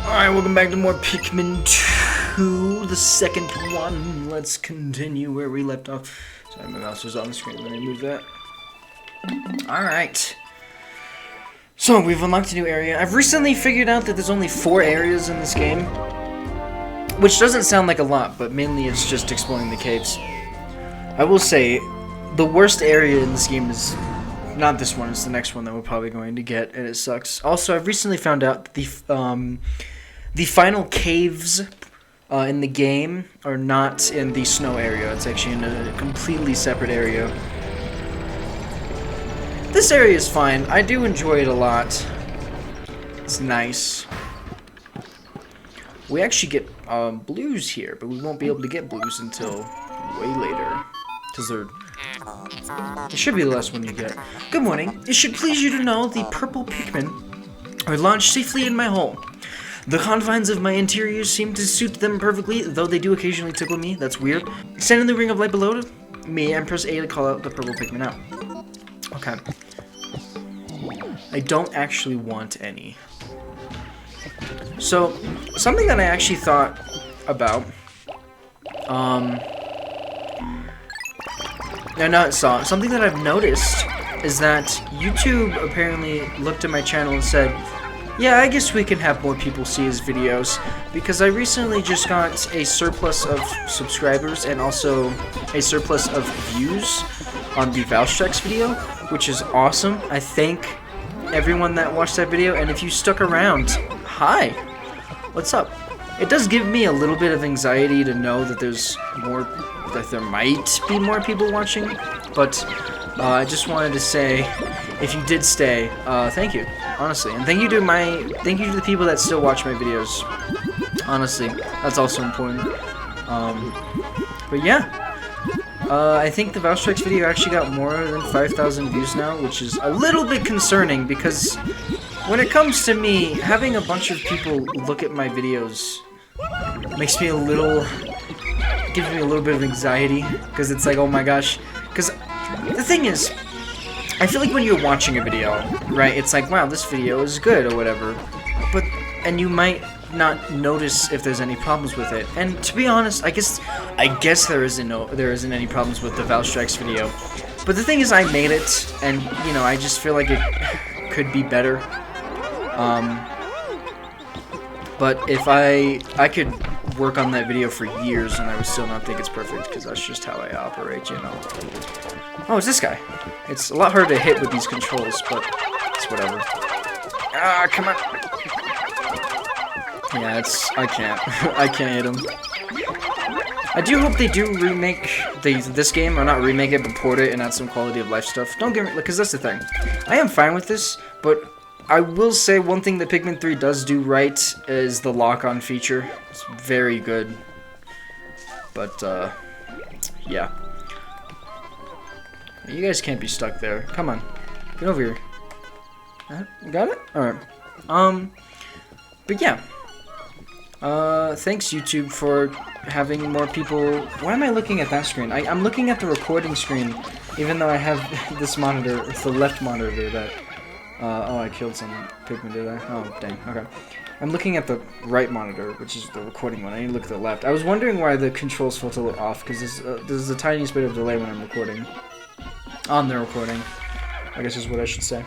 Alright, welcome back to more Pikmin 2, the second one. Let's continue where we left off. Sorry, my mouse was on the screen. Let me move that. Alright. So, we've unlocked a new area. I've recently figured out that there's only 4 areas in this game. Which doesn't sound like a lot, but mainly it's just exploring the caves. I will say, the worst area in this game is not this one, it's the next one that we're probably going to get, and it sucks. Also, I've recently found out that the final caves in the game are not in the snow area. It's actually in a completely separate area. This area is fine. I do enjoy it a lot. It's nice. We actually get blues here, but we won't be able to get blues until way later. Because it should be the last one you get. Good morning. It should please you to know the purple Pikmin are launched safely in my home. The confines of my interior seem to suit them perfectly, though they do occasionally tickle me. That's weird. Stand in the ring of light below me and press A to call out the purple Pikmin out. Okay. I don't actually want any. So, something that I actually thought about, something that I've noticed is that YouTube apparently looked at my channel and said, yeah, I guess we can have more people see his videos, because I recently just got a surplus of subscribers and also a surplus of views on the Valstrex video, which is awesome. I thank everyone that watched that video, and if you stuck around, hi, what's up? It does give me a little bit of anxiety to know that there might be more people watching, but I just wanted to say, if you did stay, thank you, honestly, and thank you to the people that still watch my videos. Honestly, that's also important. But yeah, I think the Valstrex video actually got more than 5,000 views now, which is a little bit concerning because when it comes to me, having a bunch of people look at my videos makes me gives me a little bit of anxiety, because it's like, oh my gosh, because the thing is, I feel like when you're watching a video, right, it's like, wow, this video is good or whatever, and you might not notice if there's any problems with it. And to be honest, I guess there isn't any problems with the Valstrex video. But the thing is, I made it, and you know, I just feel like it could be better. But if I could work on that video for years and I would still not think it's perfect, because that's just how I operate, you know. Oh, it's this guy. It's a lot harder to hit with these controls, but it's whatever. Ah, come on. Yeah, I can't hit him. I do hope they do remake this game, or not remake it, but port it and add some quality of life stuff. Don't get me, because that's the thing. I am fine with this, but I will say one thing that Pikmin 3 does do right is the lock-on feature. It's very good. But, yeah. You guys can't be stuck there. Come on. Get over here. Got it? Alright. But yeah. Thanks YouTube for having more people. Why am I looking at that screen? I'm looking at the recording screen, even though I have this monitor. It's the left monitor that... oh, I killed some Pikmin, did I? Oh, dang. Okay. I'm looking at the right monitor, which is the recording one. I need to look at the left. I was wondering why the controls felt a little off, because there's the tiniest bit of delay when I'm recording. On the recording, I guess is what I should say.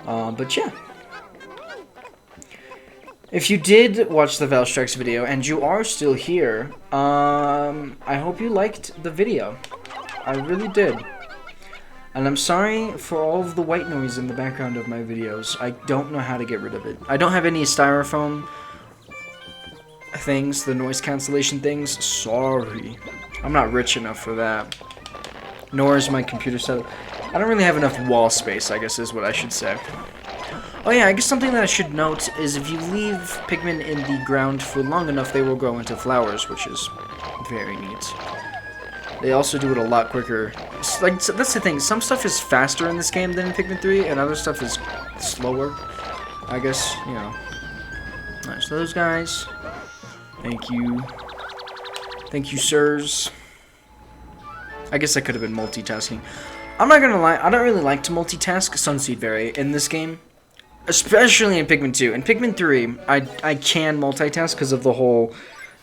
But yeah. If you did watch the Valstrex video, and you are still here, I hope you liked the video. I really did. And I'm sorry for all of the white noise in the background of my videos. I don't know how to get rid of it. I don't have any styrofoam things, the noise cancellation things. Sorry. I'm not rich enough for that. Nor is my computer setup. I don't really have enough wall space, I guess is what I should say. Oh yeah, I guess something that I should note is if you leave Pikmin in the ground for long enough, they will grow into flowers, which is very neat. They also do it a lot quicker. Like, so that's the thing, some stuff is faster in this game than in Pikmin 3, and other stuff is slower, I guess, you know. Alright, so those guys. Thank you. Thank you, sirs. I guess I could have been multitasking. I'm not gonna lie, I don't really like to multitask Sunseed Berry in this game. Especially in Pikmin 2. In Pikmin 3, I can multitask because of the whole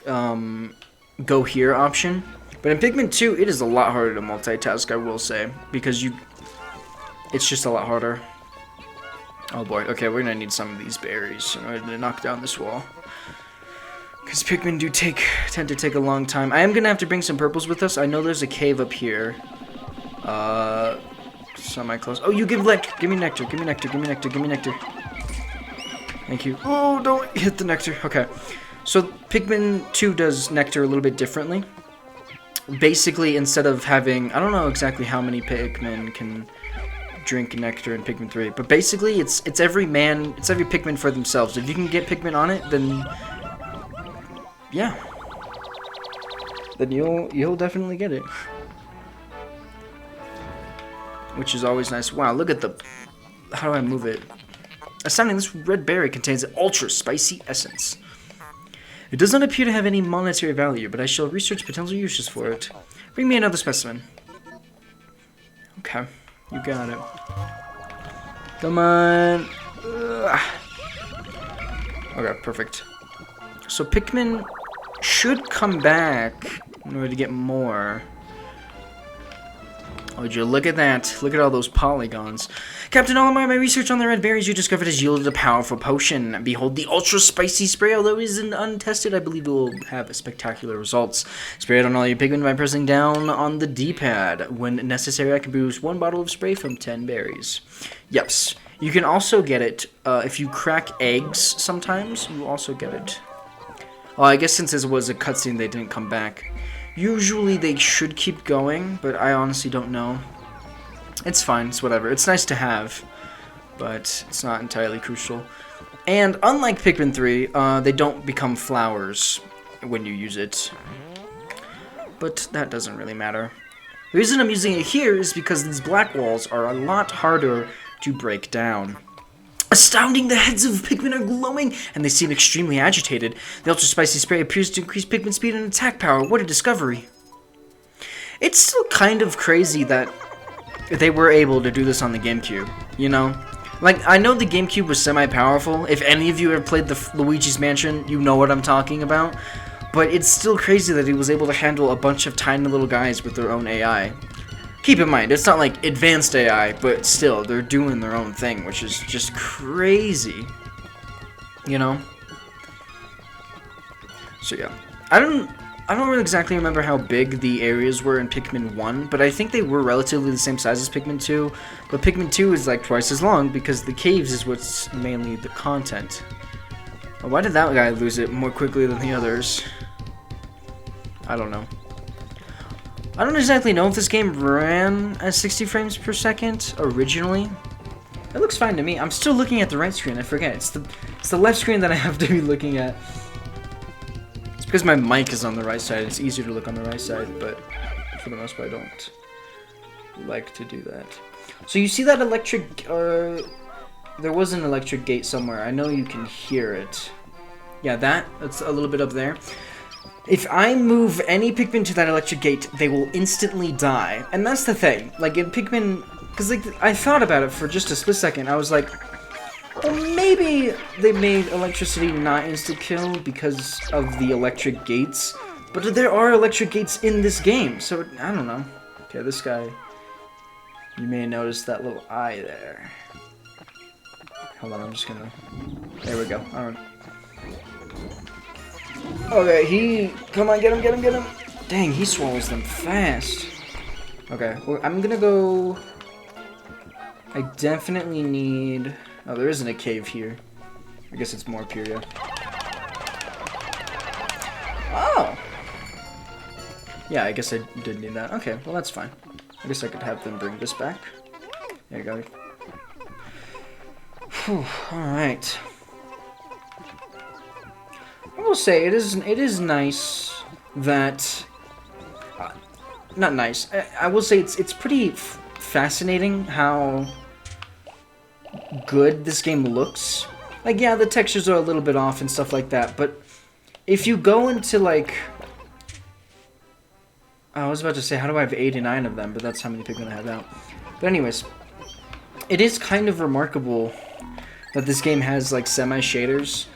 go here option. But in Pikmin 2, it is a lot harder to multitask, I will say. Because it's just a lot harder. Oh boy, okay, we're gonna need some of these berries in order to knock down this wall. Because Pikmin do tend to take a long time. I am gonna have to bring some purples with us. I know there's a cave up here. Semi-close. Oh, you give nectar. Give me nectar. Give me nectar. Give me nectar. Give me nectar. Thank you. Oh, don't hit the nectar. Okay. So Pikmin 2 does nectar a little bit differently. Basically, instead of having... I don't know exactly how many Pikmin can drink nectar in Pikmin 3. But basically, it's every Pikmin for themselves. If you can get Pikmin on it, then... yeah. Then you'll definitely get it. Which is always nice. Wow, look at the... how do I move it? Astounding, this red berry contains an ultra-spicy essence. It does not appear to have any monetary value, but I shall research potential uses for it. Bring me another specimen. Okay, you got it. Come on. Ugh. Okay, perfect. So Pikmin should come back in order to get more. Oh, would you look at that? Look at all those polygons. Captain Olimar, my research on the red berries you discovered has yielded a powerful potion. Behold the ultra-spicy spray. Although it isn't untested, I believe it will have spectacular results. Spray it on all your Pikmin by pressing down on the D-pad. When necessary, I can produce 1 bottle of spray from 10 berries. Yes. You can also get it if you crack eggs sometimes. You also get it. Well, I guess since this was a cutscene, they didn't come back. Usually they should keep going, but I honestly don't know. It's fine, it's whatever. It's nice to have, but it's not entirely crucial. And unlike Pikmin 3, they don't become flowers when you use it. But that doesn't really matter. The reason I'm using it here is because these black walls are a lot harder to break down. Astounding, the heads of Pikmin are glowing, and they seem extremely agitated. The ultra-spicy spray appears to increase Pikmin speed and attack power. What a discovery. It's still kind of crazy that they were able to do this on the GameCube, you know? Like, I know the GameCube was semi-powerful. If any of you have played the Luigi's Mansion, you know what I'm talking about. But it's still crazy that he was able to handle a bunch of tiny little guys with their own AI. Keep in mind, it's not like advanced AI, but still, they're doing their own thing, which is just crazy. You know? So yeah. I don't really exactly remember how big the areas were in Pikmin 1, but I think they were relatively the same size as Pikmin 2. But Pikmin 2 is like twice as long because the caves is what's mainly the content. Well, why did that guy lose it more quickly than the others? I don't know. I don't exactly know if this game ran at 60 frames per second originally. It looks fine to me. I'm still looking at the right screen. I forget. It's the left screen that I have to be looking at. It's because my mic is on the right side. It's easier to look on the right side, but for the most part, I don't like to do that. So you see that electric... there was an electric gate somewhere. I know you can hear it. Yeah, that's a little bit up there. If I move any Pikmin to that electric gate, they will instantly die. And that's the thing. Like, in Pikmin... because, like, I thought about it for just a split second. I was like, well, maybe they made electricity not insta-kill because of the electric gates. But there are electric gates in this game, so I don't know. Okay, this guy... you may notice that little eye there. Hold on, I'm just gonna... there we go. Alright. Okay, come on, get him. Dang, he swallows them fast. Okay, well, I'm gonna go... I definitely need... oh, there isn't a cave here. I guess it's more Puria. Oh! Yeah, I guess I did need that. Okay, well, that's fine. I guess I could have them bring this back. There you go. Whew, alright. I will say, it is nice that... not nice. I will say it's pretty fascinating how good this game looks. Like, yeah, the textures are a little bit off and stuff like that, but if you go into, like... I was about to say, how do I have 89 of them? But that's how many Pikmin I have out. But anyways, it is kind of remarkable that this game has like semi-shaders.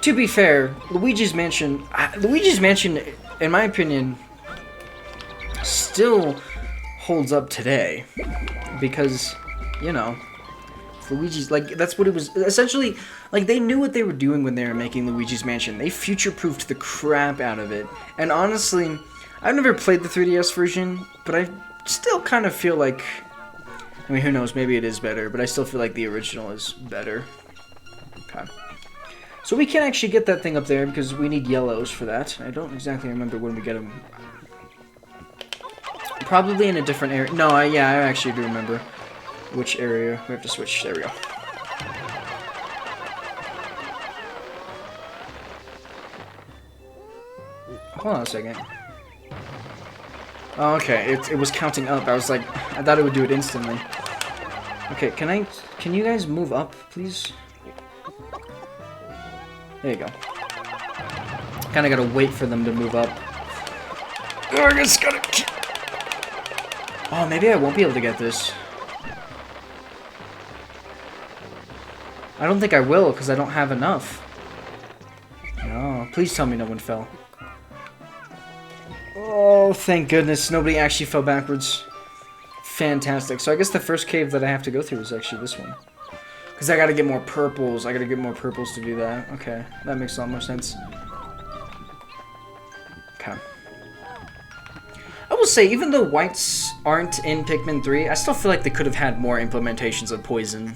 To be fair, Luigi's Mansion, in my opinion, still holds up today, because, you know, Luigi's, like, that's what it was, essentially, like, they knew what they were doing when they were making Luigi's Mansion. They future-proofed the crap out of it, and honestly, I've never played the 3DS version, but I still kind of feel like, I mean, who knows, maybe it is better, but I still feel like the original is better. Okay. So we can't actually get that thing up there because we need yellows for that. I don't exactly remember when we get them. Probably in a different area. No, yeah, I actually do remember which area. We have to switch. There we go. Hold on a second. Oh, okay, it was counting up. I was like, I thought it would do it instantly. Okay, can you guys move up, please? There you go. Kinda gotta wait for them to move up. Oh, I just gotta... Oh, maybe I won't be able to get this. I don't think I will, because I don't have enough. No, please tell me no one fell. Oh, thank goodness, nobody actually fell backwards. Fantastic. So I guess the first cave that I have to go through is actually this one. Because I gotta get more purples. I gotta get more purples to do that. Okay, that makes a lot more sense. Okay. I will say, even though whites aren't in Pikmin 3, I still feel like they could have had more implementations of poison.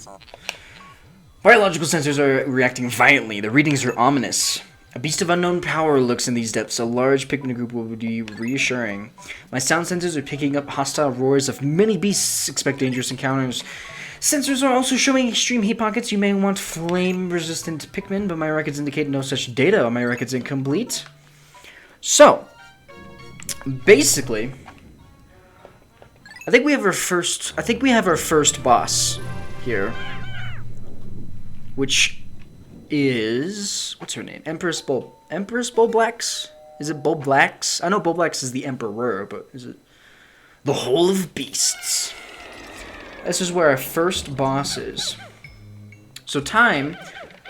Biological sensors are reacting violently. The readings are ominous. A beast of unknown power lurks in these depths. A large Pikmin group will be reassuring. My sound sensors are picking up hostile roars of many beasts. Expect dangerous encounters. Sensors are also showing extreme heat pockets. You may want flame-resistant Pikmin, but my records indicate no such data. My records incomplete. So, basically, I think we have our first boss here, which is, what's her name? Empress Bulblax? Is it Bulblax? I know Bulblax is the Emperor, but is it the Whole of Beasts? This is where our first boss is. So time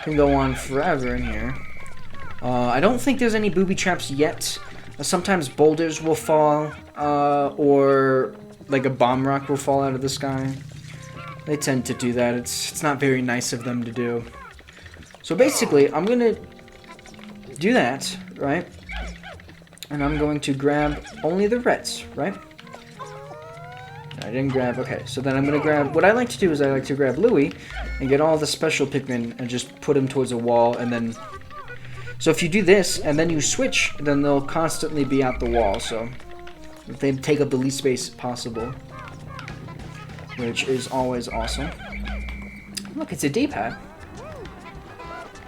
can go on forever in here. I don't think there's any booby traps yet. Sometimes boulders will fall, or like a bomb rock will fall out of the sky. They tend to do that. It's not very nice of them to do. So basically, I'm gonna do that, right? And I'm going to grab only the reds, right? I didn't grab, okay, so then I'm going to grab, what I like to do is I like to grab Louie and get all the special Pikmin and just put them towards a wall, and then, so if you do this and then you switch, then they'll constantly be at the wall, so they take up the least space possible, which is always awesome. Look, it's a D-pad.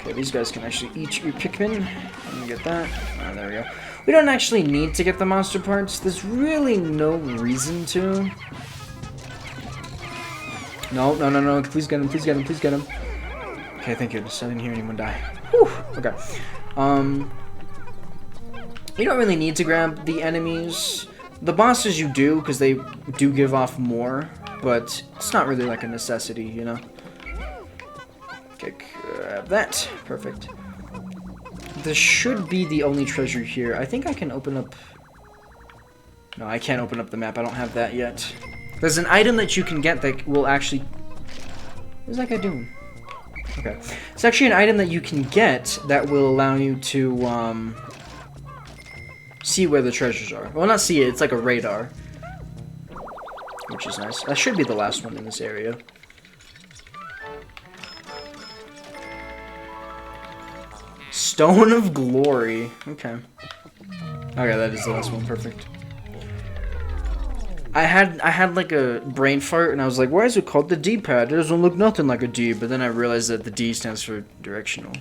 Okay, these guys can actually eat Pikmin. Let me get that. Oh, there we go. We don't actually need to get the monster parts. There's really no reason to. No, no, no, no. Please get him, please get him, please get him. Okay, thank goodness. I didn't hear anyone die. Whew. Okay. You don't really need to grab the enemies. The bosses you do, because they do give off more, but it's not really like a necessity, you know? Okay, grab that. Perfect. This should be the only treasure here. I think I can open up... No, I can't open up the map. I don't have that yet. There's an item that you can get that will actually... What's that guy doing? Okay. It's actually an item that you can get that will allow you to, see where the treasures are. Well, not see it. It's like a radar. Which is nice. That should be the last one in this area. Stone of Glory. Okay. Okay, that is the last one. Perfect. I had like a brain fart, and I was like, why is it called the D-pad? It doesn't look nothing like a D, but then I realized that the D stands for directional.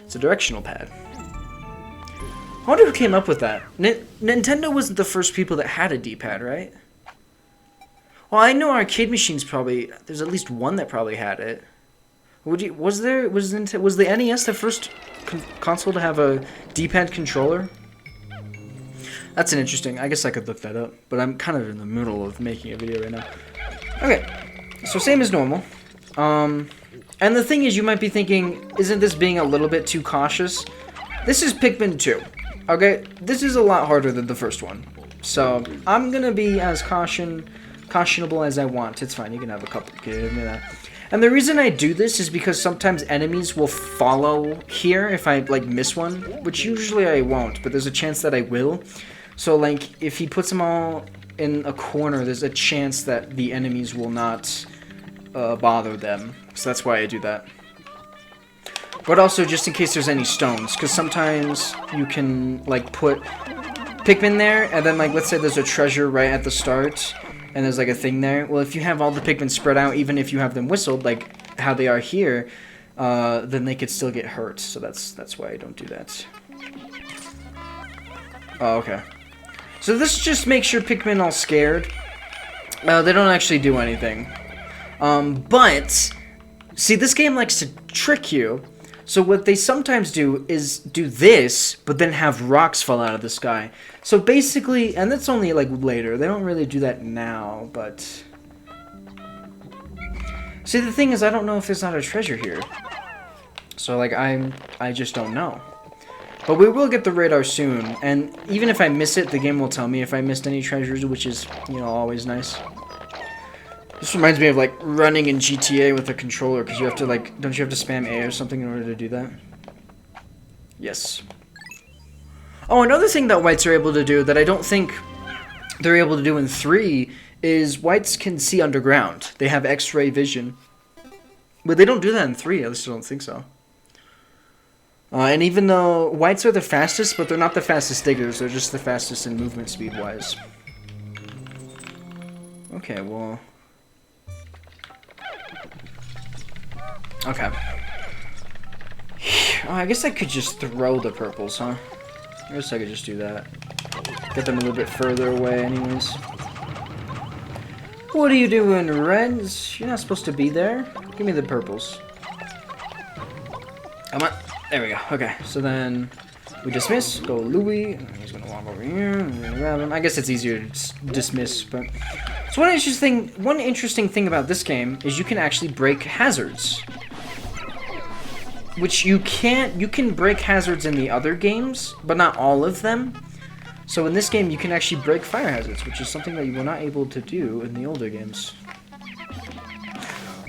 It's a directional pad. I wonder who came up with that. Nintendo wasn't the first people that had a D-pad, right? Well, I know arcade machines probably... There's at least one that probably had it. Was the NES the first console to have a D-pad controller? That's an interesting... I guess I could look that up, but I'm kind of in the middle of making a video right now. Okay, so same as normal. And the thing is, you might be thinking, isn't this being a little bit too cautious? This is Pikmin 2. Okay, this is a lot harder than the first one. So, I'm gonna be as cautionable as I want. It's fine, you can have a couple, give me that. And the reason I do this is because sometimes enemies will follow here if I, like, miss one. Which usually I won't, but there's a chance that I will. So, like, if he puts them all in a corner, there's a chance that the enemies will not bother them. So that's why I do that. But also, just in case there's any stones. Because sometimes you can, like, put Pikmin there, and then, like, let's say there's a treasure right at the start, and there's, like, a thing there. Well, if you have all the Pikmin spread out, even if you have them whistled, like how they are here, then they could still get hurt. So that's why I don't do that. Oh, okay. So this just makes sure Pikmin all scared. They don't actually do anything. But, see, this game likes to trick you. So what they sometimes do is do this, but then have rocks fall out of the sky. So basically, and that's only like later, they don't really do that now, but... See, the thing is, I don't know if there's not a treasure here. So, like, I just don't know. But we will get the radar soon, and even if I miss it, the game will tell me if I missed any treasures, which is, you know, always nice. This reminds me of, like, running in GTA with a controller, because you have to, like, don't you have to spam A or something in order to do that? Yes. Oh, another thing that whites are able to do that I don't think they're able to do in 3 is whites can see underground. They have X-ray vision. But they don't do that in 3, at least I don't think so. And even though whites are the fastest, but they're not the fastest diggers, they're just the fastest in movement speed-wise. Okay, well... Okay. Oh, I guess I could just throw the purples, huh? I guess I could just do that. Get them a little bit further away anyways. What are you doing, reds? You're not supposed to be there. Give me the purples. Come on. There we go. Okay, so then we dismiss. Go Louis. He's gonna walk over here. I'm gonna grab him. I guess it's easier to dismiss, but... So one interesting thing about this game is you can actually break hazards. Which you can't... You can break hazards in the other games, but not all of them. So in this game, you can actually break fire hazards, which is something that you were not able to do in the older games.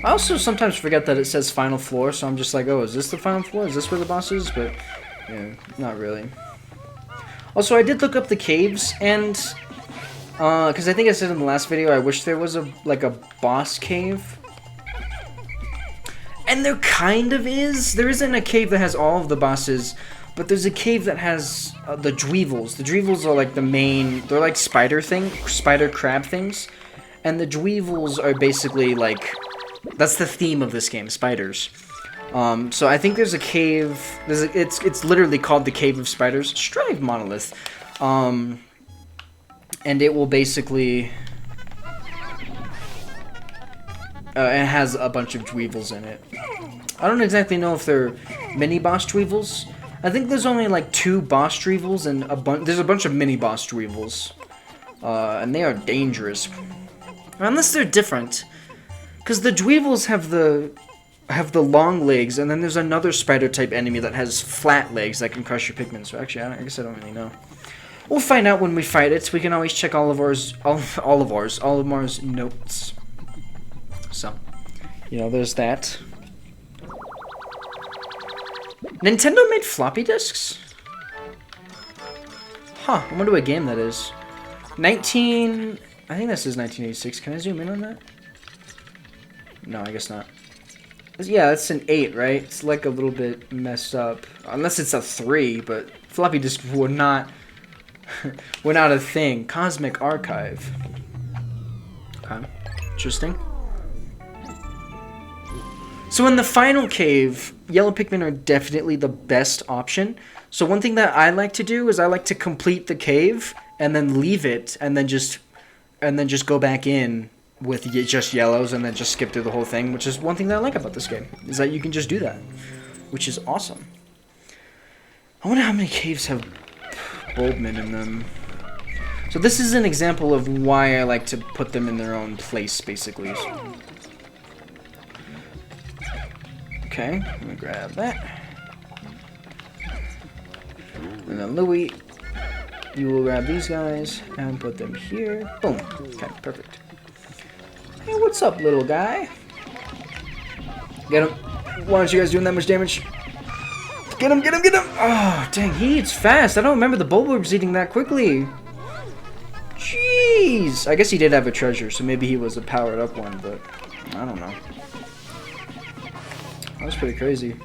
I also sometimes forget that it says final floor, so I'm just like, oh, is this the final floor? Is this where the boss is? But, yeah, not really. Also, I did look up the caves, and, because I think I said in the last video, I wish there was a boss cave. And there kind of is. There isn't a cave that has all of the bosses, but there's a cave that has the Dweevils. The Dweevils are like the main, they're like spider crab things. And the Dweevils are basically like, that's the theme of this game, spiders. So I think there's a cave, it's literally called the Cave of Spiders. Strive Monolith. And it will basically, it has a bunch of Dweevils in it. I don't exactly know if they're mini boss Dweevils. I think there's only like 2 boss Dweevils and there's a bunch of mini boss Dweevils. And they are dangerous. Unless they're different. Because the Dweevils have the long legs, and then there's another spider-type enemy that has flat legs that can crush your Pikmin. So actually, I guess I don't really know. We'll find out when we fight it. We can always check all of Mar's notes. So, you know, there's that. Nintendo made floppy disks? Huh, I wonder what game that is. I think this is 1986. Can I zoom in on that? No, I guess not. Yeah, it's an 8, right? It's like a little bit messed up. Unless it's a 3, but floppy disks were not a thing. Cosmic Archive. Okay, interesting. So in the final cave, yellow Pikmin are definitely the best option. So one thing that I like to do is I like to complete the cave and then leave it and then just go back in with just yellows and then just skip through the whole thing, which is one thing that I like about this game, is that you can just do that, which is awesome. I wonder how many caves have Bulbmin in them. So this is an example of why I like to put them in their own place, basically. Okay, let me grab that. And then Louie, you will grab these guys and put them here. Boom. Okay, perfect. Hey, what's up, little guy? Get him. Why aren't you guys doing that much damage? Get him, get him, get him! Oh, dang, he eats fast. I don't remember the Bulborbs eating that quickly. Jeez! I guess he did have a treasure, so maybe he was a powered up one, but I don't know. That was pretty crazy.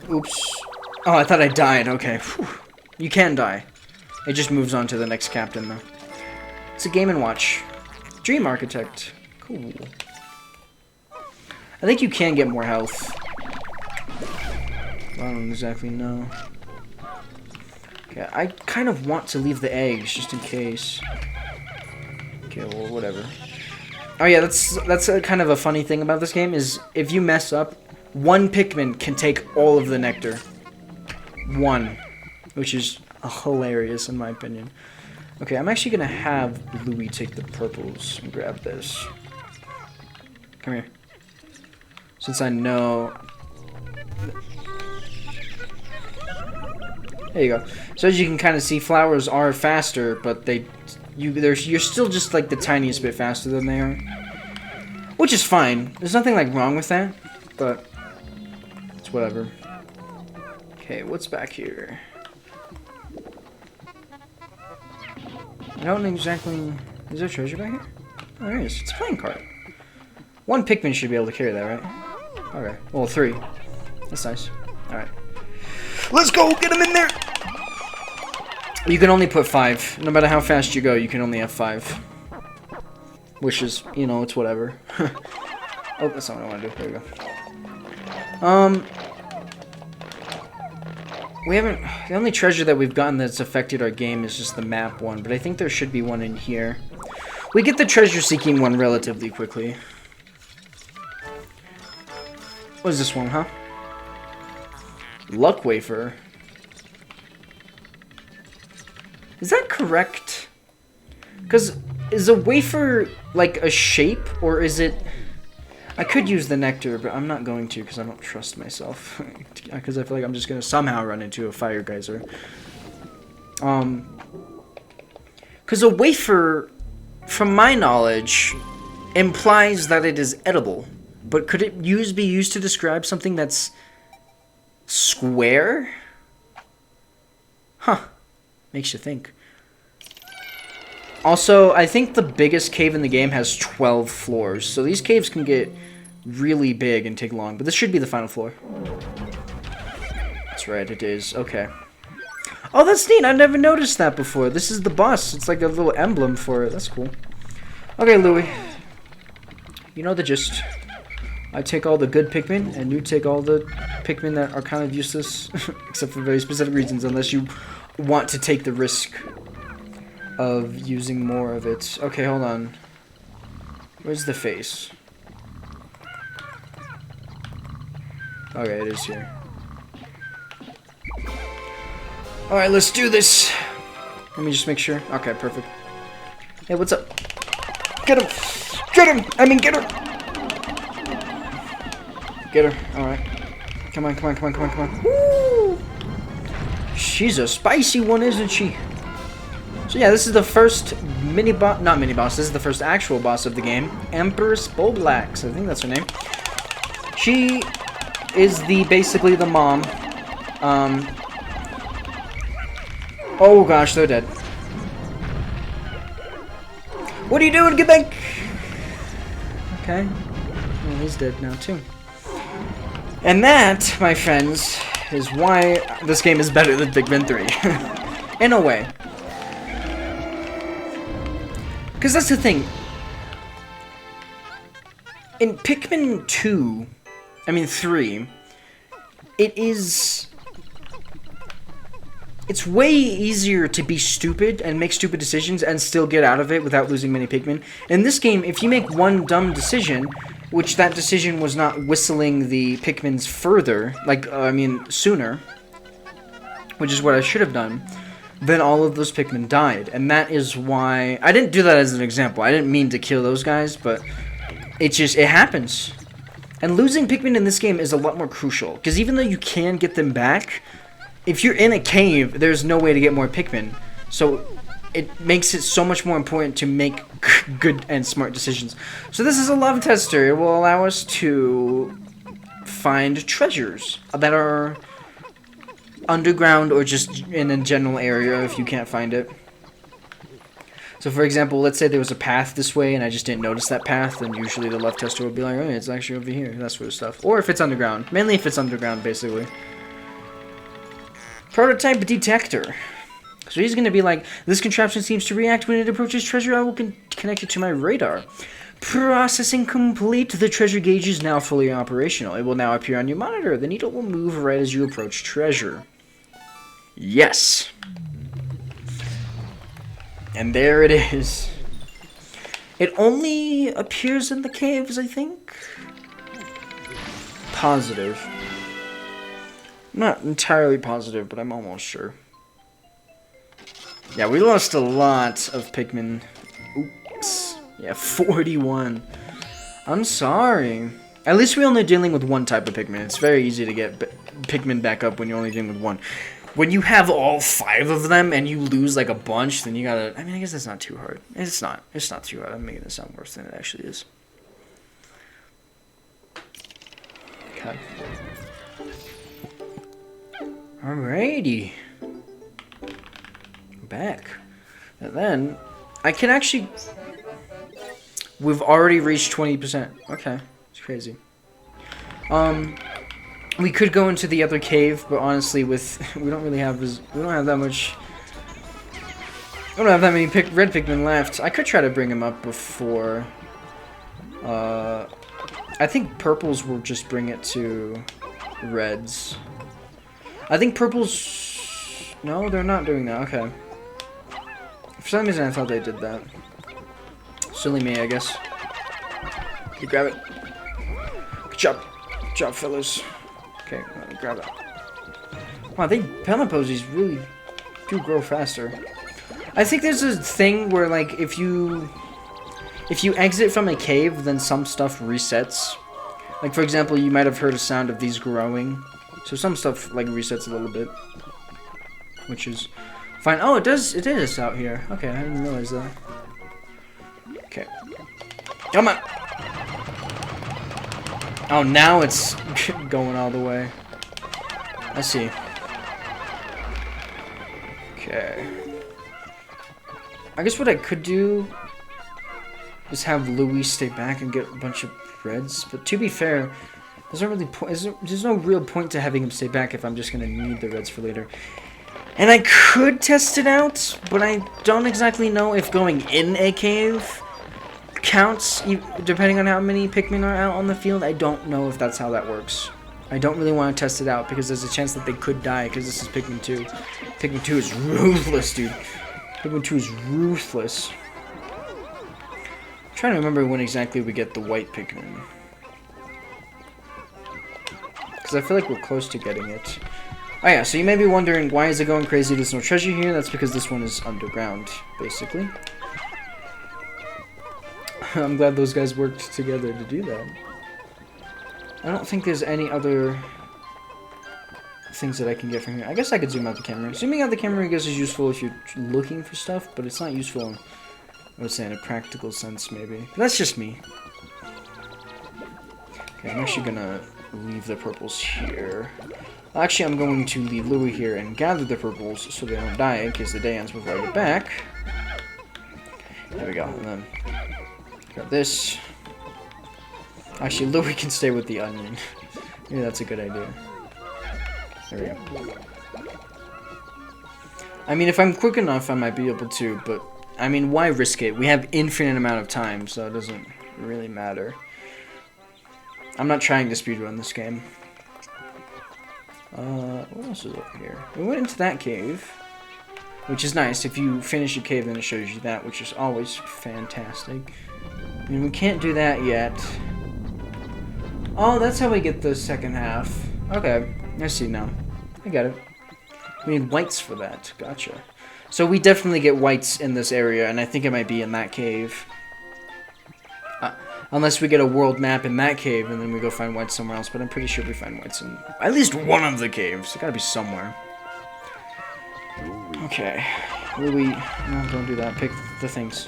Oops. Oh, I thought I died. Okay. Whew. You can die. It just moves on to the next captain, though. It's a Game & Watch. Dream Architect. Cool. I think you can get more health. I don't exactly know. Okay, I kind of want to leave the eggs, just in case. Okay, well, whatever. Oh yeah, that's a kind of a funny thing about this game, is if you mess up, one Pikmin can take all of the nectar. One. Which is hilarious, in my opinion. Okay, I'm actually going to have Louie take the purples and grab this. Come here. Since I know... There you go. So as you can kind of see, flowers are faster, but you're still just like the tiniest bit faster than they are. Which is fine. There's nothing like wrong with that, but it's whatever. Okay, what's back here? I don't exactly... Is there treasure back here? Oh, there is. It's a playing card. One Pikmin should be able to carry that, right? Okay. Well, 3. That's nice. Alright. Let's go! Get him in there! You can only put 5. No matter how fast you go, you can only have 5. Which is, you know, it's whatever. Oh, that's not what I want to do. There we go. We haven't... The only treasure that we've gotten that's affected our game is just the map one, but I think there should be one in here. We get the treasure-seeking one relatively quickly. What is this one, huh? Luck Wafer. Is that correct? Because is a wafer like a shape, or is it... I could use the nectar, but I'm not going to because I don't trust myself. Because I feel like I'm just going to somehow run into a fire geyser. Because a wafer, from my knowledge, implies that it is edible. But could it be used to describe something that's square? Huh. Makes you think. Also, I think the biggest cave in the game has 12 floors, so these caves can get really big and take long, but this should be the final floor. That's right, it is. Okay. Oh, that's neat. I never noticed that before. This is the boss. It's like a little emblem for it. That's cool. Okay, Louie. You know the gist. I take all the good Pikmin, and you take all the Pikmin that are kind of useless, except for very specific reasons, unless you want to take the risk of using more of it. Okay, hold on. Where's the face? Okay, it is here. Alright, let's do this. Let me just make sure. Okay, perfect. Hey, what's up? Get him! Get him! I mean, get her! Get her. Alright. Come on, come on, come on, come on, come on. Woo! She's a spicy one, isn't she? So yeah, this is the first mini-boss, not mini-boss, this is the first actual boss of the game. Empress Bulblax, I think that's her name. She is basically the mom. Oh gosh, they're dead. What are you doing? Get back! Okay. Well, he's dead now too. And that, my friends, is why this game is better than Pikmin 3. In a way. Because that's the thing. In Pikmin 2, I mean 3, it's way easier to be stupid and make stupid decisions and still get out of it without losing many Pikmin. In this game, if you make one dumb decision, which that decision was not whistling the Pikmins further, sooner, which is what I should have done, then all of those Pikmin died. And that is why... I didn't do that as an example. I didn't mean to kill those guys, but it happens. And losing Pikmin in this game is a lot more crucial, because even though you can get them back, if you're in a cave, there's no way to get more Pikmin. So it makes it so much more important to make good and smart decisions. So this is a love tester. It will allow us to find treasures that are underground or just in a general area if you can't find it. So for example, let's say there was a path this way and I just didn't notice that path, then usually the love tester would be like, oh, it's actually over here, that sort of stuff. Or if it's underground. Mainly if it's underground, basically. Prototype Detector. So he's going to be like, this contraption seems to react when it approaches treasure. I will connect it to my radar. Processing complete. The treasure gauge is now fully operational. It will now appear on your monitor. The needle will move right as you approach treasure. Yes. And there it is. It only appears in the caves, I think. Positive. I'm not entirely positive, but I'm almost sure. Yeah, we lost a lot of Pikmin. Oops. Yeah, 41. I'm sorry. At least we're only dealing with one type of Pikmin. It's very easy to get Pikmin back up when you're only dealing with one. When you have all 5 of them and you lose like a bunch, then you gotta... I mean, I guess that's not too hard. It's not. It's not too hard. I'm making it sound worse than it actually is. Okay. Alrighty. Back. And then, I can actually... We've already reached 20%. Okay. It's crazy. We could go into the other cave, but honestly, we don't really have we don't have that much. We don't have that many red Pikmin left. I could try to bring him up before. I think purples will just bring it to reds. I think purples. No, they're not doing that. Okay. For some reason, I thought they did that. Silly me, I guess. You grab it. Good job. Good job, fellas. Okay, let me grab it. Wow, pellet posies really do grow faster. I think there's a thing where, like, if you exit from a cave, then some stuff resets. Like, for example, you might have heard a sound of these growing. So some stuff, like, resets a little bit. Which is fine. Oh, it is out here. Okay, I didn't realize that. Okay. Come on! Oh, now it's going all the way. I see. Okay. I guess what I could do is have Louis stay back and get a bunch of reds. But to be fair, there's no real point to having him stay back if I'm just gonna need the reds for later. And I could test it out, but I don't exactly know if going in a cave counts, depending on how many Pikmin are out on the field. I don't know if that's how that works. I don't really want to test it out because there's a chance that they could die because this is Pikmin 2. Pikmin 2 is ruthless, dude. Pikmin 2 is ruthless. I'm trying to remember when exactly we get the white Pikmin. Because I feel like we're close to getting it. Oh yeah, so you may be wondering, why is it going crazy? There's no treasure here. That's because this one is underground, basically. I'm glad those guys worked together to do that. I don't think there's any other things that I can get from here. I guess I could zoom out the camera. Zooming out the camera, I guess, is useful if you're looking for stuff, but it's not useful, I would say, in a practical sense, maybe. But that's just me. Okay, I'm actually gonna leave the purples here. Actually, I'm going to leave Louis here and gather the purples so they don't die in case the day ends before I get back. There we go. And then got this. Actually, Louis can stay with the onion. Yeah, that's a good idea. There we go. I mean, if I'm quick enough, I might be able to, but I mean, why risk it? We have infinite amount of time, so it doesn't really matter. I'm not trying to speedrun this game. What else is over here? We went into that cave, which is nice. If you finish a cave, then it shows you that, which is always fantastic. I mean, we can't do that yet. Oh, that's how we get the second half. Okay, I see now. I got it. We need whites for that. Gotcha. So we definitely get whites in this area, and I think it might be in that cave. Unless we get a world map in that cave and then we go find whites somewhere else. But I'm pretty sure we find whites in at least one of the caves. It gotta be somewhere. Okay. Louis, no, don't do that. Pick the things.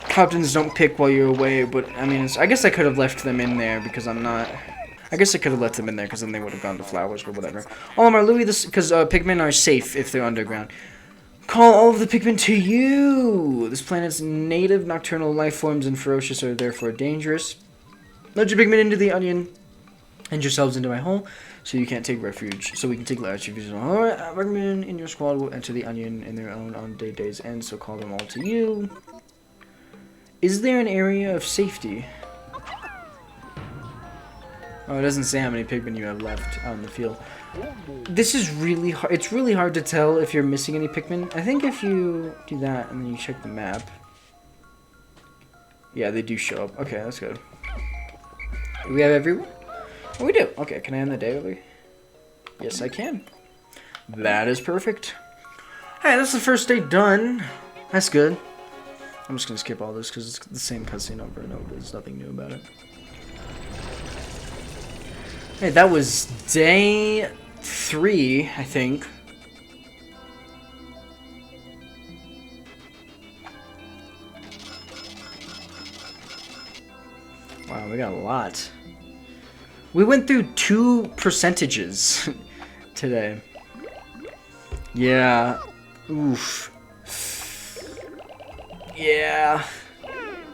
Captains don't pick while you're away, but I mean, I guess I could have left them in there because I'm not. I guess I could have left them in there because then they would have gone to flowers or whatever. Olimar, Louis, this because Pikmin are safe if they're underground. Call all of the Pikmin to you! This planet's native nocturnal life forms and ferocious are therefore dangerous. Let your Pikmin into the onion and yourselves into my hole so you can't take refuge. So we can take refuge. Alright, Pikmin in your squad will enter the onion in their own on day's end, so call them all to you. Is there an area of safety? Oh, it doesn't say how many Pikmin you have left out in the field. This is really hard. It's really hard to tell if you're missing any Pikmin. I think if you do that and then you check the map. Yeah, they do show up. Okay, that's good. Do we have everyone? Oh, we do. Okay, can I end the day early? Yes, I can. That is perfect. Alright, that's the first day done. That's good. I'm just going to skip all this because it's the same cutscene over and over. There's nothing new about it. Hey, that was day 3, I think. Wow, we got a lot. We went through 2 percentages today. Yeah. Oof. Yeah.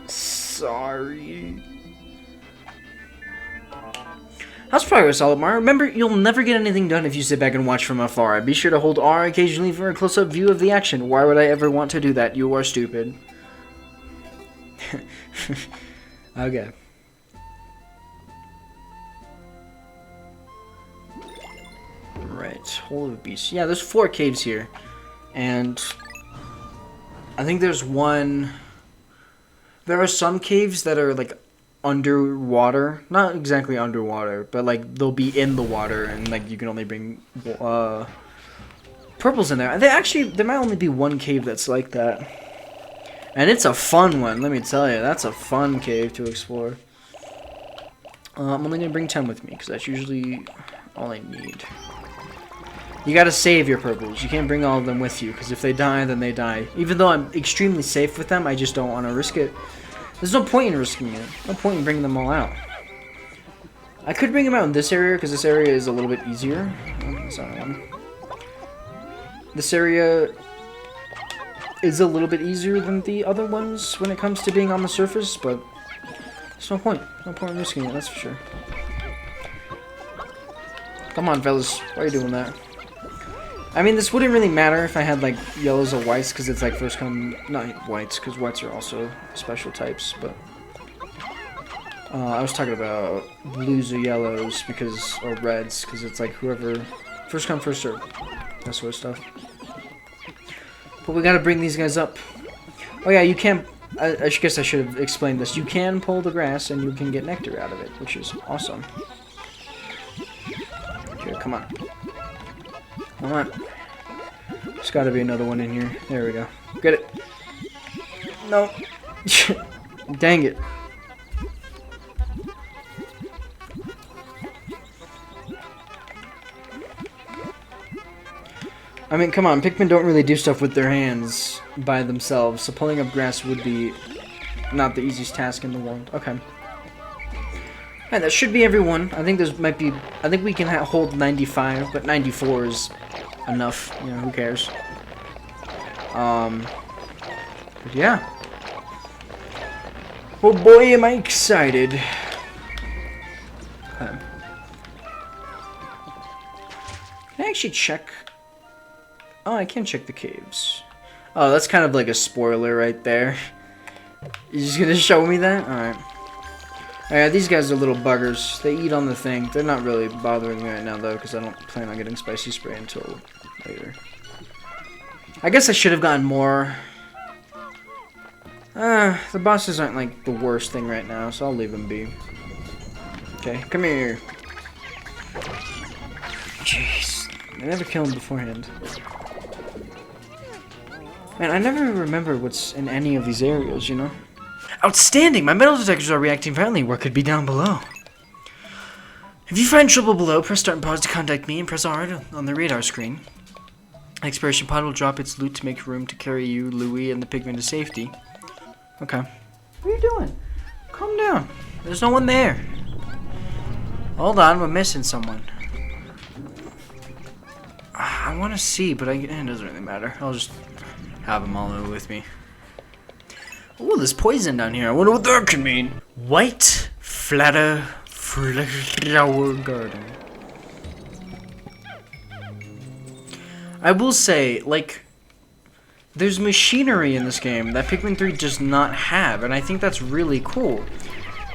Sorry. How's progress, Olimar? Remember, you'll never get anything done if you sit back and watch from afar. Be sure to hold R occasionally for a close-up view of the action. Why would I ever want to do that? You are stupid. Okay. Right, Hole of Beasts. Yeah, there's 4 caves here. And I think there's one... There are some caves that are, like, underwater. Not exactly underwater, but, like, they'll be in the water, and, like, you can only bring purples in there. There might only be one cave that's like that. And it's a fun one, let me tell you. That's a fun cave to explore. I'm only going to bring 10 with me, because that's usually all I need. You gotta save your purples. You can't bring all of them with you, because if they die, then they die. Even though I'm extremely safe with them, I just don't want to risk it. There's no point in risking it. No point in bringing them all out. I could bring them out in this area, because this area is a little bit easier. This area is a little bit easier than the other ones when it comes to being on the surface, but there's no point. No point in risking it, that's for sure. Come on, fellas. Why are you doing that? I mean, this wouldn't really matter if I had, like, yellows or whites, because it's, like, first come... Not whites, because whites are also special types, but... I was talking about blues or yellows, because... Or reds, because it's, like, whoever... First come, first serve. That sort of stuff. But we gotta bring these guys up. Oh, yeah, you can... I guess I should have explained this. You can pull the grass, and you can get nectar out of it, which is awesome. Okay, come on. Come on. There's gotta be another one in here. There we go. Get it. No. Dang it. I mean, come on. Pikmin don't really do stuff with their hands by themselves, so pulling up grass would be not the easiest task in the world. Okay. Alright, that should be everyone. I think there's might be... I think we can hold 95, but 94 is enough. You know, who cares? But yeah. Oh boy, am I excited. Okay. Can I actually check... Oh, I can check the caves. Oh, that's kind of like a spoiler right there. You're just gonna show me that? Alright. Alright, these guys are little buggers. They eat on the thing. They're not really bothering me right now, though, because I don't plan on getting spicy spray until later. I guess I should have gotten more. The bosses aren't, like, the worst thing right now, so I'll leave them be. Okay, come here. Jeez. I never kill him beforehand. Man, I never remember what's in any of these areas, you know? Outstanding! My metal detectors are reacting violently. What could be down below? If you find trouble below, press start and pause to contact me and press R on the radar screen. The exploration pod will drop its loot to make room to carry you, Louie, and the Pikmin to safety. Okay. What are you doing? Calm down. There's no one there. Hold on, we're missing someone. I want to see, but it doesn't really matter. I'll just have them all over with me. Oh, there's poison down here. I wonder what that could mean. White flower garden. I will say, like, there's machinery in this game that Pikmin 3 does not have, and I think that's really cool.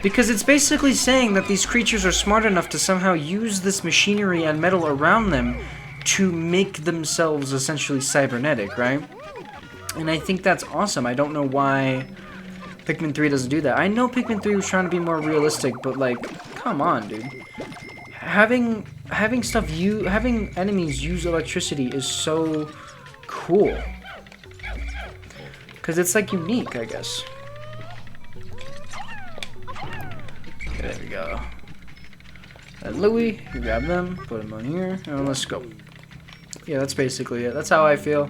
Because it's basically saying that these creatures are smart enough to somehow use this machinery and metal around them to make themselves essentially cybernetic, right? And I think that's awesome. I don't know why Pikmin 3 doesn't do that. I know Pikmin 3 was trying to be more realistic, but like, come on, dude. Having enemies use electricity is so cool. Cause it's like unique, I guess. Okay, there we go. And Louie, you grab them, put them on here, and let's go. Yeah, that's basically it. That's how I feel.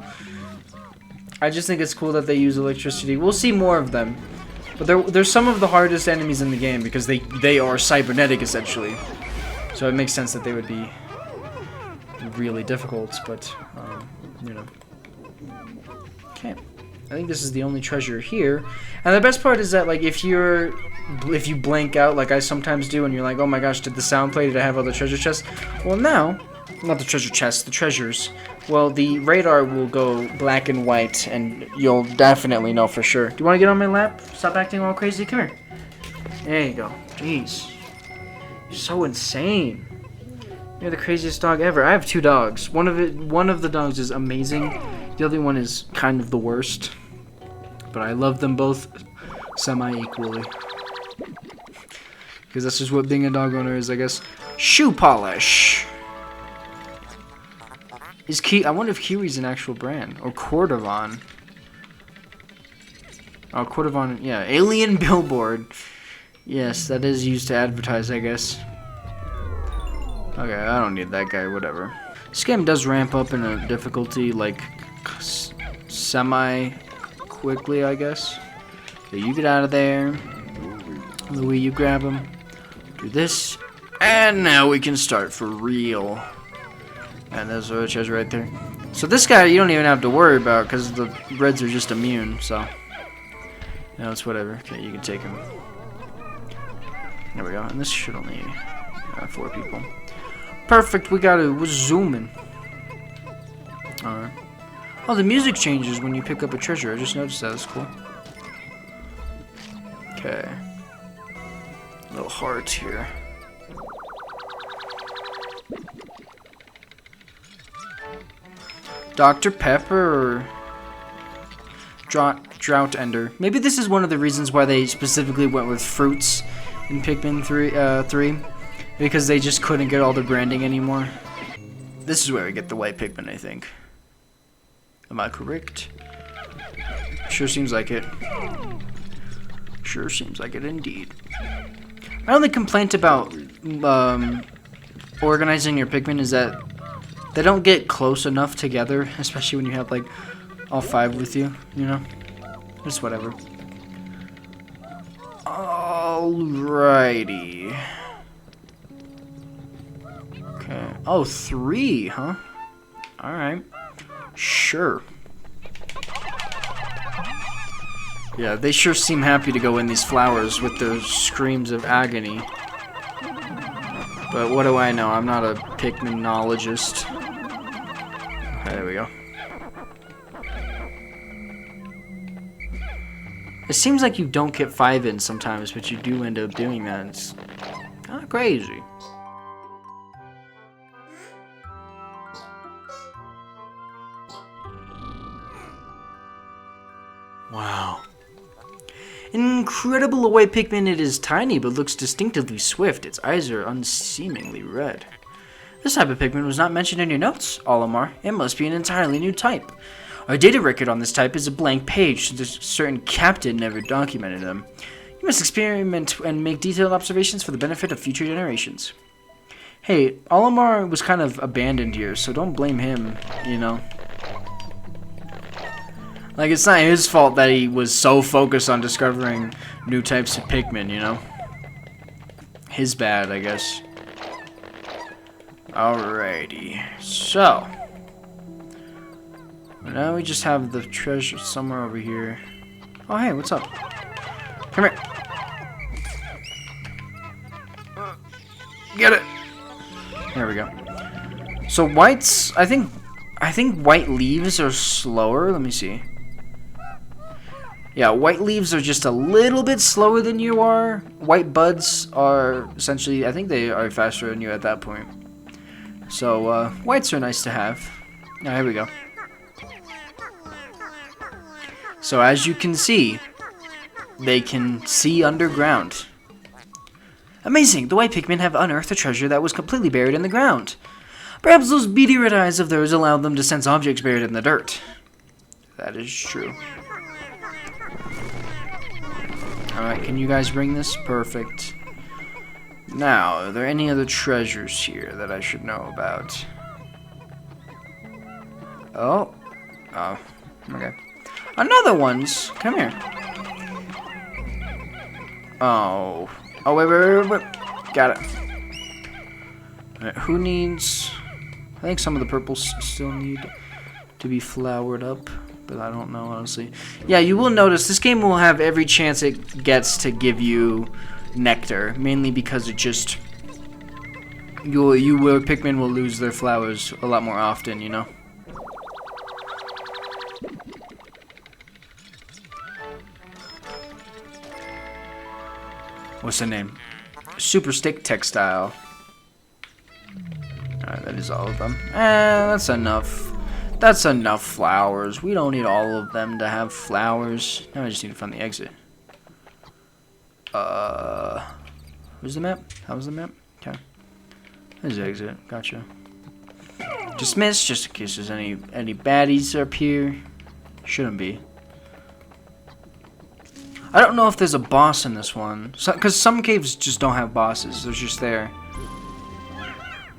I just think it's cool that they use electricity. We'll see more of them. But they're some of the hardest enemies in the game because they are cybernetic, essentially. So it makes sense that they would be really difficult, but, you know. Okay. I think this is the only treasure here. And the best part is that, like, if you blank out, like I sometimes do, and you're like, oh my gosh, did the sound play? Did I have all the treasure chests? Well, now, not the treasure chests, the treasures. Well, the radar will go black and white, and you'll definitely know for sure. Do you want to get on my lap? Stop acting all crazy? Come here. There you go. Jeez. You're so insane. You're the craziest dog ever. I have 2 dogs. One of the dogs is amazing. The other one is kind of the worst. But I love them both semi-equally. Because that's just what being a dog owner is, I guess. Shoe polish. I wonder if Kiwi's an actual brand. Or Cordovan. Oh, Cordovan, yeah. Alien billboard. Yes, that is used to advertise, I guess. Okay, I don't need that guy, whatever. This game does ramp up in a difficulty, like, semi-quickly, I guess. Okay, you get out of there. Louie, you grab him. Do this. And now we can start for real. And there's a treasure right there. So this guy you don't even have to worry about because the reds are just immune, so. No, it's whatever. Okay, you can take him. There we go. And this should only 4 people. Perfect, we're zooming. Alright. Oh, the music changes when you pick up a treasure. I just noticed that. That's cool. Okay. Little heart here. Dr. Pepper or Drought Ender. Maybe this is one of the reasons why they specifically went with fruits in Pikmin 3, because they just couldn't get all the branding anymore. This is where we get the white Pikmin, I think. Am I correct? Sure seems like it. Sure seems like it indeed. My only complaint about organizing your Pikmin is that they don't get close enough together, especially when you have like all 5 with you, you know? Just whatever. Alrighty. Okay. Oh, 3, huh? Alright. Sure. Yeah, they sure seem happy to go in these flowers with their screams of agony. But what do I know? I'm not a Pikminologist. Okay, there we go. It seems like you don't get 5 in sometimes, but you do end up doing that. It's kind of crazy. Wow. An incredible white Pikmin. It is tiny, but looks distinctively swift. Its eyes are unseemingly red. This type of Pikmin was not mentioned in your notes, Olimar. It must be an entirely new type. A data record on this type is a blank page, since a certain captain never documented them. You must experiment and make detailed observations for the benefit of future generations. Hey, Olimar was kind of abandoned here, so don't blame him, you know. Like, it's not his fault that he was so focused on discovering new types of Pikmin, you know. His bad, I guess. Alrighty, so now we just have the treasure somewhere over here. Oh, hey, what's up? Come here. Get it. There we go. So whites, I think white leaves are slower. Let me see. Yeah, white leaves are just a little bit slower than you are. White buds are essentially, I think they are faster than you at that point. So whites are nice to have. Oh, here we go. So as you can see, they can see underground. Amazing! The white Pikmin have unearthed a treasure that was completely buried in the ground. Perhaps those beady red eyes of theirs allowed them to sense objects buried in the dirt. That is true. Alright, can you guys bring this? Perfect. Now, are there any other treasures here that I should know about? Oh. Oh. Okay. Another one's. Come here. Oh. Oh, wait. Got it. Alright, who needs... I think some of the purples still need to be flowered up, but I don't know, honestly. Yeah, you will notice this game will have every chance it gets to give you nectar, mainly because it just... Pikmin will lose their flowers a lot more often, you know? What's the name? Super Stick Textile. Alright, that is all of them. That's enough. That's enough flowers. We don't need all of them to have flowers. Now I just need to find the exit. Where's the map? How was the map? Okay. There's the exit. Gotcha. Dismiss, just in case there's any baddies up here. Shouldn't be. I don't know if there's a boss in this one. Because some caves just don't have bosses. They're just there.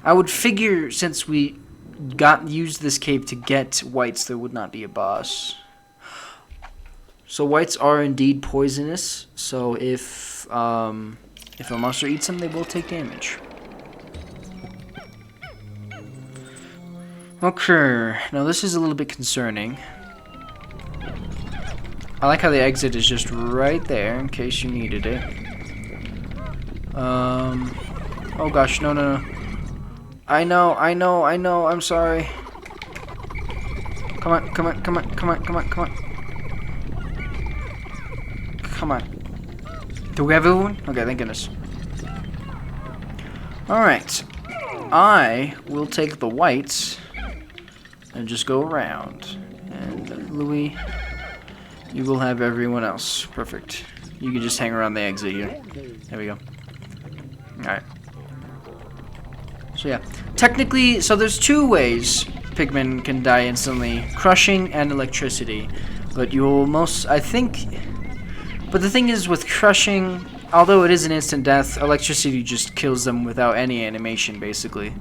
I would figure since we used this cave to get whites, there would not be a boss. So whites are indeed poisonous. So if a monster eats them, they will take damage. Okay, now this is a little bit concerning. I like how the exit is just right there in case you needed it. Oh gosh, no. I know, I'm sorry. Come on. Do we have everyone? Okay, thank goodness. Alright. I will take the whites and just go around. And Louis, you will have everyone else. Perfect. You can just hang around the exit here. There we go. Alright. So yeah. Technically, so there's two ways Pikmin can die instantly. Crushing and electricity. But you'll I think... But the thing is with crushing, although it is an instant death, electricity just kills them without any animation, basically.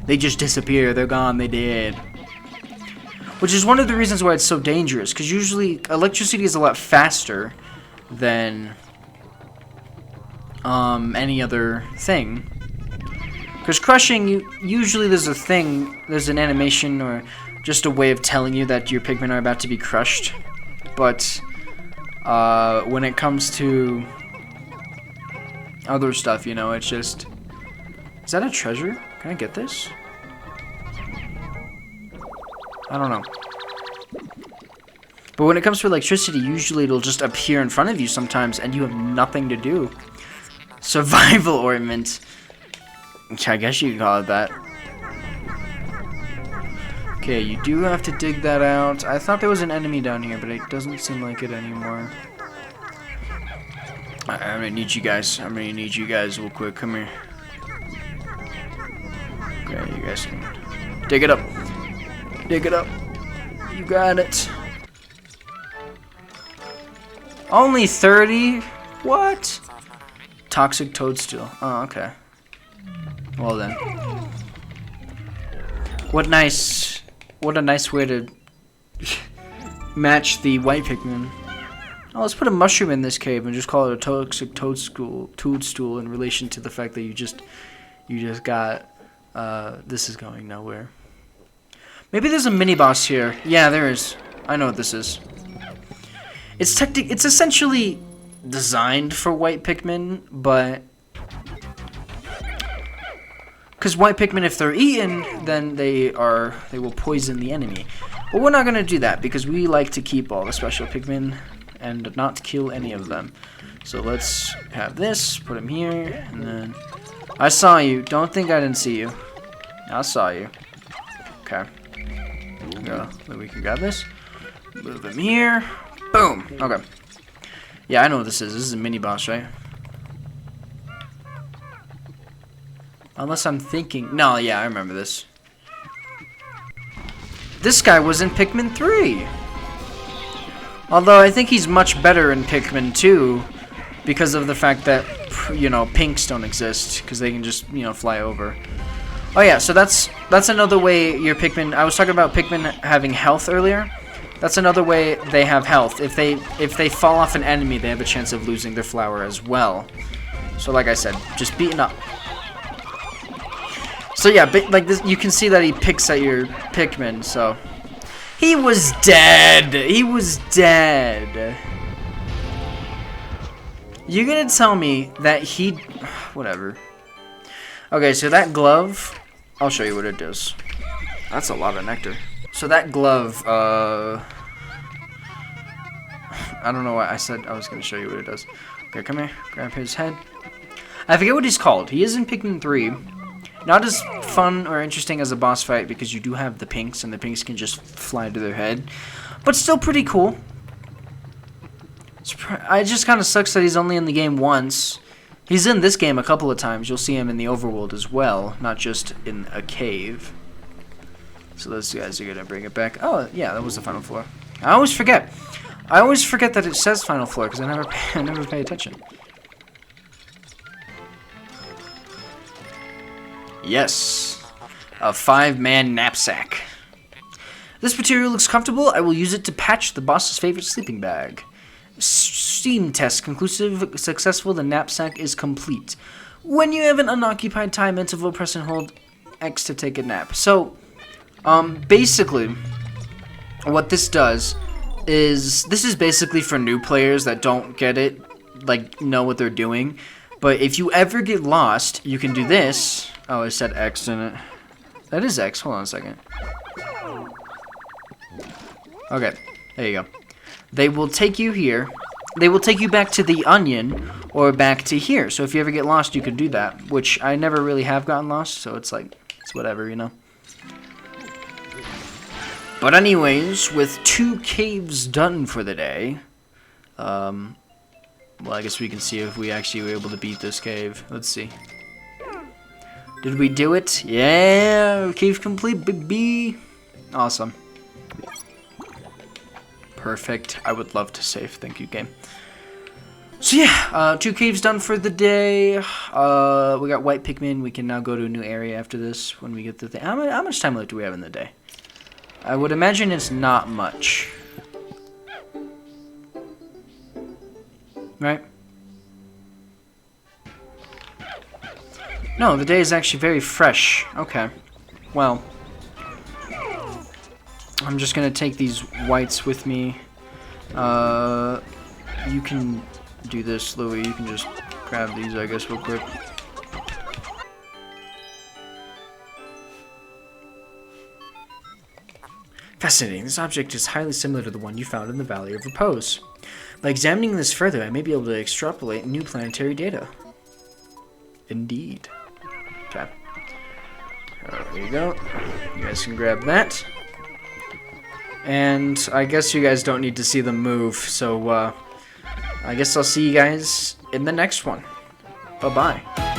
They just disappear. They're gone. They dead. Which is one of the reasons why it's so dangerous, because usually electricity is a lot faster than any other thing. Because crushing, usually there's an animation or just a way of telling you that your Pikmin are about to be crushed. But when it comes to other stuff, you know, it's just... Is that a treasure? Can I get this? I don't know. But when it comes to electricity, usually it'll just appear in front of you sometimes, and you have nothing to do. Survival ornament. I guess you can call it that. Okay, you do have to dig that out. I thought there was an enemy down here, but it doesn't seem like it anymore. I'm gonna need you guys. I'm gonna need you guys real quick. Come here. Okay, you guys can dig it up. Dig it up. You got it. Only 30? What? Toxic toadstool. Oh, okay. Well then. What a nice way to match the white Pikmin. Oh, let's put a mushroom in this cave and just call it a toxic toadstool in relation to the fact that you just got this is going nowhere. Maybe there's a mini boss here. Yeah, there is. I know what this is. It's essentially designed for white Pikmin, but because white Pikmin, if they're eaten, then they will poison the enemy. But we're not gonna do that because we like to keep all the special Pikmin and not kill any of them. So let's have this, put him here, and then I saw you. Don't think I didn't see you. I saw you. Okay. Then we can grab this. Move him here. Boom. Okay. Yeah, I know what this is. This is a mini boss, right? Unless I'm thinking. No, yeah, I remember this. This guy was in Pikmin 3. Although I think he's much better in Pikmin 2 because of the fact that, you know, pinks don't exist because they can just, you know, fly over. Oh yeah, so that's another way your Pikmin. I was talking about Pikmin having health earlier. That's another way they have health. If they fall off an enemy, they have a chance of losing their flower as well. So like I said, just beating up. So yeah, like this, you can see that he picks at your Pikmin. So he was dead. He was dead. You're gonna tell me that he, whatever. Okay, so that glove, I'll show you what it does. That's a lot of nectar. So that glove, I don't know why I said I was going to show you what it does. Okay, come here. Grab his head. I forget what he's called. He is in Pikmin 3. Not as fun or interesting as a boss fight because you do have the pinks, and the pinks can just fly to their head. But still pretty cool. It just kind of sucks that he's only in the game once. He's in this game a couple of times. You'll see him in the overworld as well, not just in a cave. So those guys are gonna bring it back. Oh yeah, that was the final floor. I always forget. I always forget that it says final floor because I never pay attention. Yes, a 5-man knapsack. This material looks comfortable. I will use it to patch the boss's favorite sleeping bag. Steam test conclusive, successful. The knapsack is complete. When you have an unoccupied time interval, press and hold X to take a nap. So, basically, what this does is this is basically for new players that don't get it, like know what they're doing. But if you ever get lost, you can do this. Oh, I said X in it. That is X. Hold on a second. Okay, there you go. They will take you here. They will take you back to the onion or back to here. So if you ever get lost, you could do that, which I never really have gotten lost, so it's like, it's whatever, you know. But anyways, with 2 caves done for the day, well, I guess we can see if we actually were able to beat this cave. Let's see. Did we do it? Yeah, cave complete, baby. Awesome. Perfect. I would love to save. Thank you, game. So yeah, 2 caves done for the day. We got white Pikmin. We can now go to a new area after this when we get the thing. How much time left do we have in the day? I would imagine it's not much. Right? No, the day is actually very fresh. Okay. Well, I'm just gonna take these whites with me. You can do this, Louie. You can just grab these, I guess, real quick. Fascinating. This object is highly similar to the one you found in the Valley of Repose. By examining this further, I may be able to extrapolate new planetary data. Indeed. Okay. There you go. You guys can grab that. And I guess you guys don't need to see them move, so I guess I'll see you guys in the next one. Bye-bye.